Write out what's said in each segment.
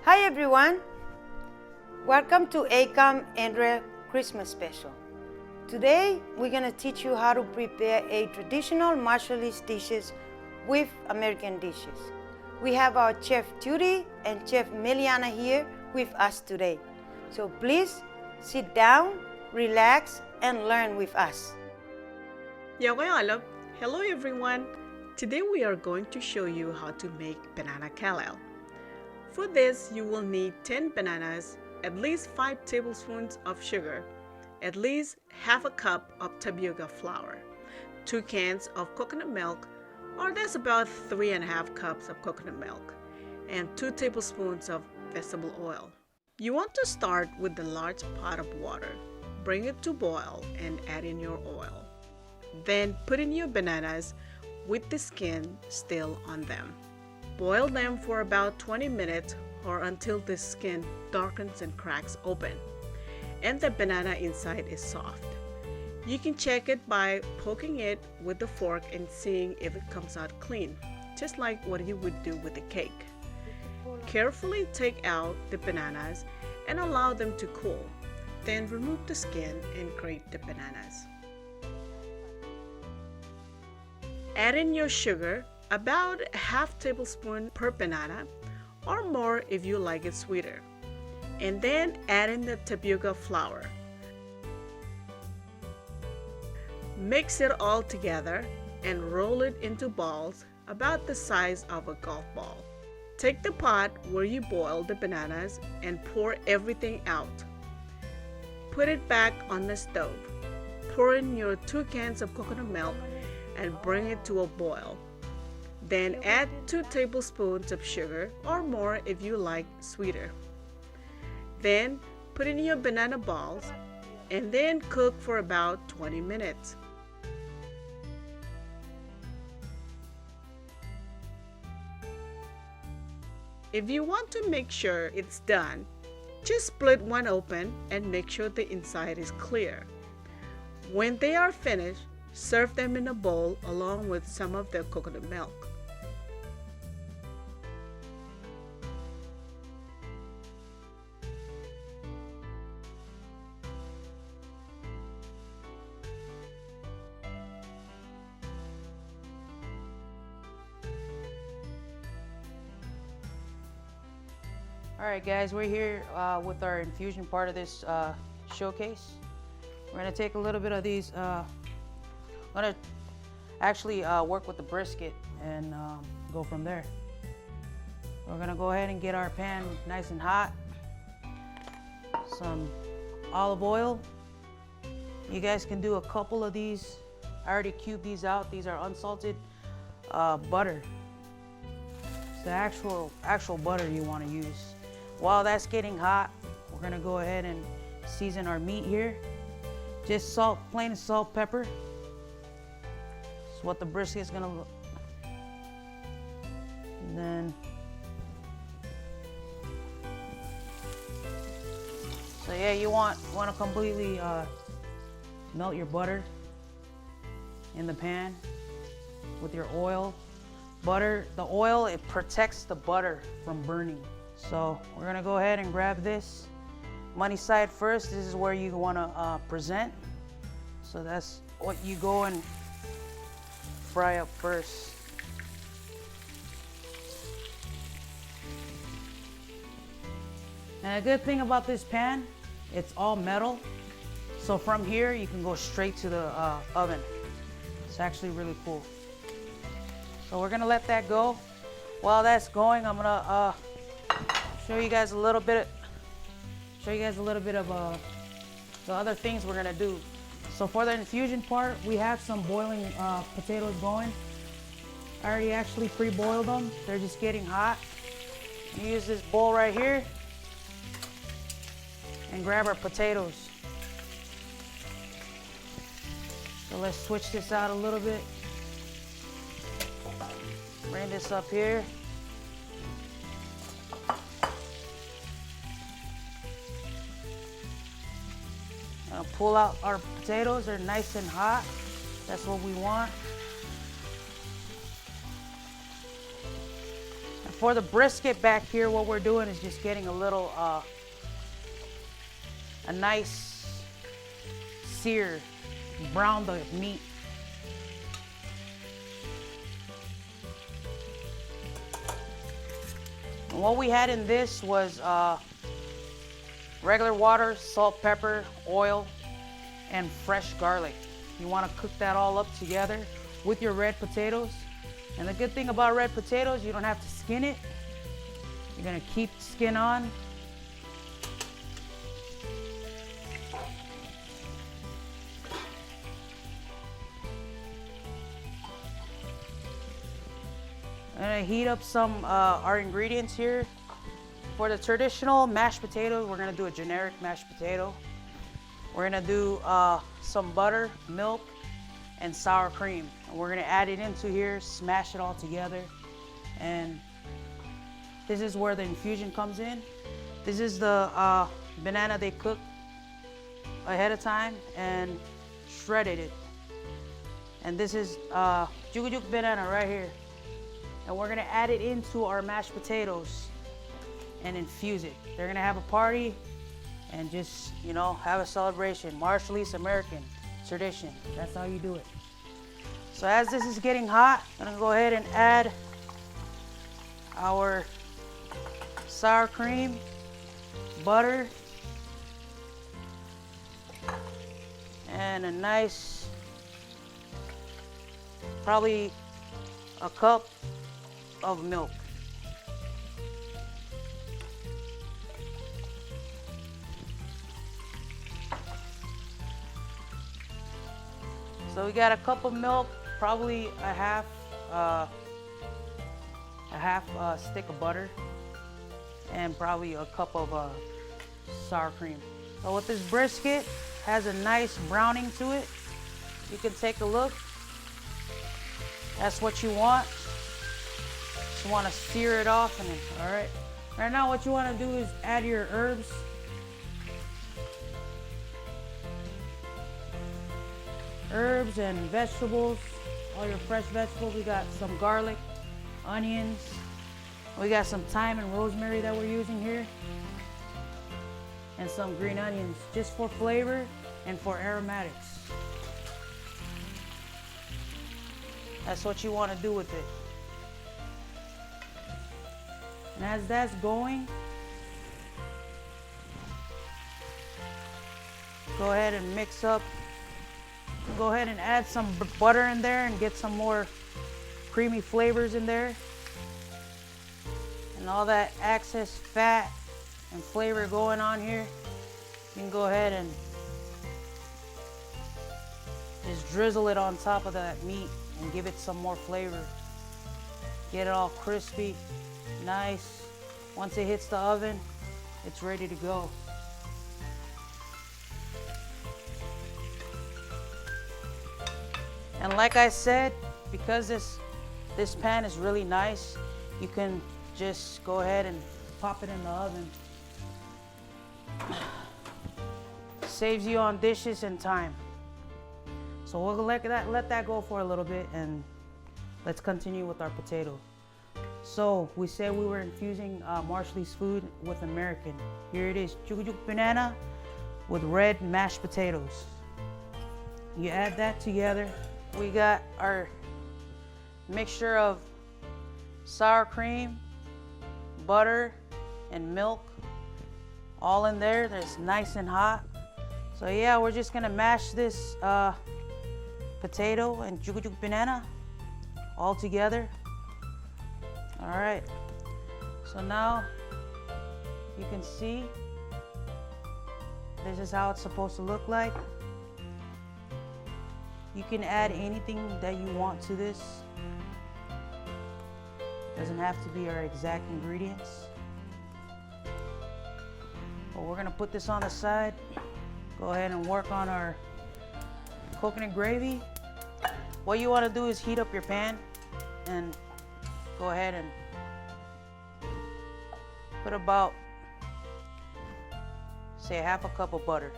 Hi everyone, welcome to ACOM ENRÀ Christmas special. Today we're going to teach you how to prepare a traditional Marshallese dishes with American dishes. We have our Chef Judy and Chef Meliana here with us today. So please sit down, relax, and learn with us. Hello everyone. Today we are going to show you how to make banana ketal. For this, you will need 10 bananas, at least 5 tablespoons of sugar, at least half a cup of tapioca flour, 2 cans of coconut milk, or that's about 3.5 cups of coconut milk, and 2 tablespoons of vegetable oil. You want to start with the large pot of water. Bring it to boil and add in your oil. Then put in your bananas with the skin still on them. Boil them for about 20 minutes or until the skin darkens and cracks open and the banana inside is soft. You can check it by poking it with the fork and seeing if it comes out clean, just like what you would do with a cake. Carefully take out the bananas and allow them to cool. Then remove the skin and grate the bananas. Add in your sugar, about a half tablespoon per banana, or more if you like it sweeter. And then add in the tapioca flour. Mix it all together and roll it into balls about the size of a golf ball. Take the pot where you boiled the bananas and pour everything out. Put it back on the stove. Pour in your 2 cans of coconut milk and bring it to a boil. Then add 2 tablespoons of sugar or more if you like sweeter. Then put in your banana balls and then cook for about 20 minutes. If you want to make sure it's done, just split one open and make sure the inside is clear. When they are finished, serve them in a bowl along with some of the coconut milk. Alright guys, we're here with our infusion part of this showcase. We're going to take a little bit of these, I'm going to actually work with the brisket and go from there. We're going to go ahead and get our pan nice and hot. Some olive oil. You guys can do a couple of these. I already cubed these out. These are unsalted butter. It's the actual butter you want to use. While that's getting hot, we're gonna go ahead and season our meat here. Just salt, plain salt, pepper. That's what the brisket is gonna look. And then, so yeah, you want to completely melt your butter in the pan with your oil. Butter, the oil, it protects the butter from burning. So we're gonna go ahead and grab this. Money side first, this is where you wanna present. So that's what you go and fry up first. And a good thing about this pan, it's all metal. So from here, you can go straight to the oven. It's actually really cool. So we're gonna let that go. While that's going, I'm gonna show you guys a little bit of the other things we're gonna do. So for the infusion part, we have some boiling potatoes going. I already actually pre-boiled them. They're just getting hot. We use this bowl right here and grab our potatoes. So let's switch this out a little bit. Bring this up here. Pull out our potatoes. They're nice and hot. That's what we want. For the brisket back here, what we're doing is just getting a little, a nice sear, brown the meat. And what we had in this was regular water, salt, pepper, oil, and fresh garlic. You want to cook that all up together with your red potatoes. And the good thing about red potatoes, you don't have to skin it. You're gonna keep skin on. I'm gonna heat up some our ingredients here. For the traditional mashed potato, we're gonna do a generic mashed potato. We're gonna do some butter, milk, and sour cream. And we're gonna add it into here, smash it all together. And this is where the infusion comes in. This is the banana they cooked ahead of time and shredded it. And this is jugojuk banana right here. And we're gonna add it into our mashed potatoes and infuse it. They're gonna have a party and just, you know, have a celebration. Marshallese American tradition. That's how you do it. So as this is getting hot, I'm gonna go ahead and add our sour cream, butter, and a nice, probably a cup of milk. So we got a cup of milk, probably a half stick of butter, and probably a cup of sour cream. So with this brisket, has a nice browning to it. You can take a look. That's what you want. Just want to sear it off, and all right. Right now, what you want to do is add your herbs. Herbs and vegetables, all your fresh vegetables. We got some garlic, onions. We got some thyme and rosemary that we're using here. And some green onions, just for flavor and for aromatics. That's what you want to do with it. And as that's going, go ahead and mix up. Go ahead and add some butter in there and get some more creamy flavors in there. And all that excess fat and flavor going on here, you can go ahead and just drizzle it on top of that meat and give it some more flavor. Get it all crispy, nice. Once it hits the oven, it's ready to go. And like I said, because this pan is really nice, you can just go ahead and pop it in the oven. Saves you on dishes and time. So we'll let that go for a little bit, and let's continue with our potato. So we said we were infusing Marshallese food with American. Here it is, jugojuk banana with red mashed potatoes. You add that together. We got our mixture of sour cream, butter, and milk all in there. That's nice and hot. So yeah, we're just gonna mash this potato and jugojuk banana all together. All right, so now you can see this is how it's supposed to look like. You can add anything that you want to this. Doesn't have to be our exact ingredients. But we're gonna put this on the side. Go ahead and work on our coconut gravy. What you wanna do is heat up your pan and go ahead and put about, say, half a cup of butter.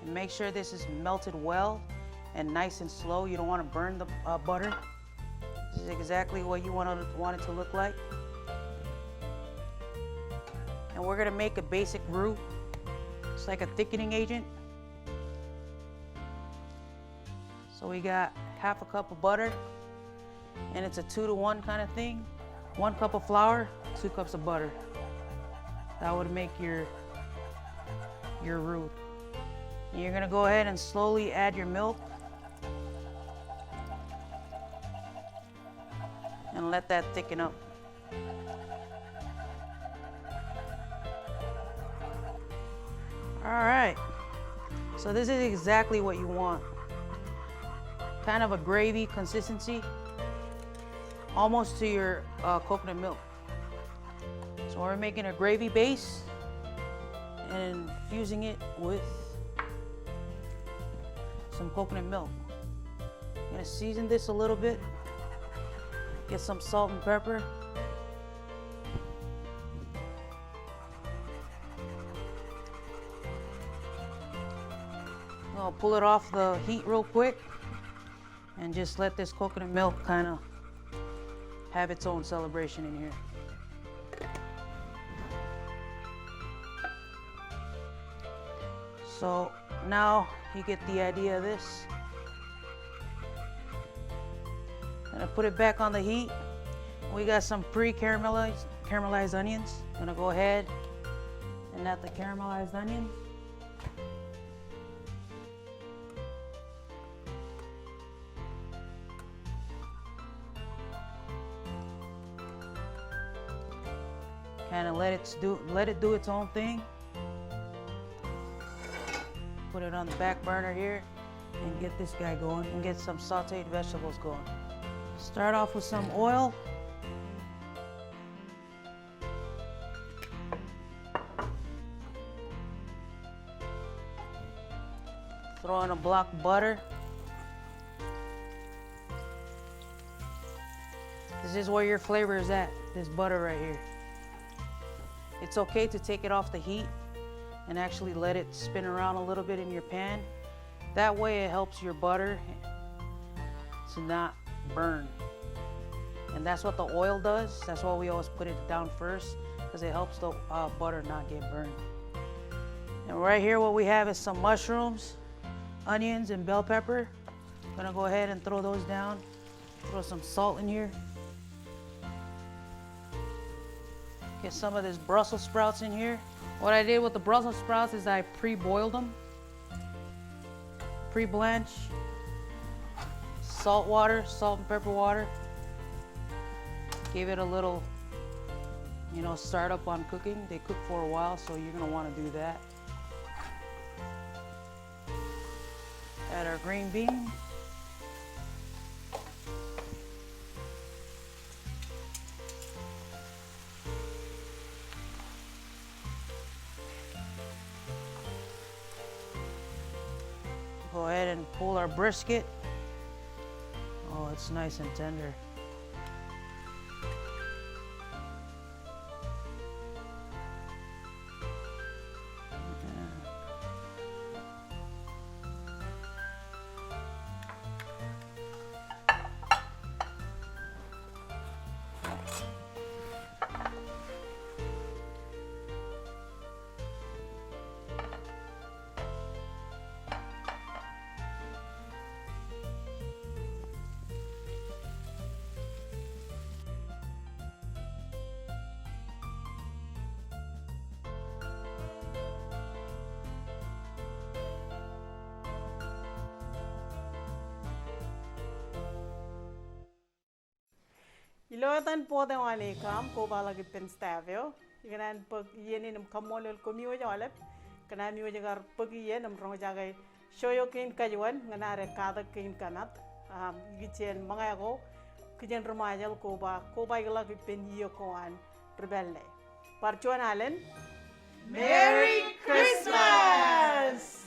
And make sure this is melted well and nice and slow. You don't want to burn the butter. This is exactly what you want it to look like. And we're gonna make a basic roux. It's like a thickening agent. So we got half a cup of butter, and it's a 2-to-1 kind of thing. 1 cup of flour, 2 cups of butter. That would make your roux. And you're gonna go ahead and slowly add your milk and let that thicken up. All right, so this is exactly what you want. Kind of a gravy consistency, almost to your coconut milk. So we're making a gravy base and infusing it with some coconut milk. I'm gonna season this a little bit, get some salt and pepper. I'll pull it off the heat real quick and just let this coconut milk kind of have its own celebration in here. So now you get the idea of this. Gonna put it back on the heat. We got some caramelized onions. Gonna go ahead and add the caramelized onions. Kind of let it do its own thing. Put it on the back burner here and get this guy going and get some sauteed vegetables going. Start off with some oil. Throw in a block of butter. This is where your flavor is at, this butter right here. It's okay to take it off the heat and actually let it spin around a little bit in your pan. That way it helps your butter to not burn. And that's what the oil does. That's why we always put it down first, because it helps the butter not get burned. And right here what we have is some mushrooms, onions, and bell pepper. I'm gonna go ahead and throw those down. Throw some salt in here. Get some of this Brussels sprouts in here. What I did with the Brussels sprouts is I pre-boiled them. Pre-blanch. Salt and pepper water. Gave it a little, start up on cooking. They cook for a while, so you're gonna wanna do that. Add our green beans. Go ahead and pull our brisket. Oh, it's nice and tender. Ilotan po de walikam ko balagi penstavio. Iganan pag yeni nam kamolel komiyo jalep. Kana miyo jagar pag yen nam rong jagay shoyo kin kayuan nganare kada kin kanat. Gichen mangago kijen remajal ko ba igalagi pen yo koan rebelle. Parchuan Allen. Merry Christmas!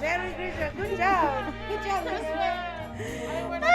Merry Christmas. Good job. Good job, Christmas.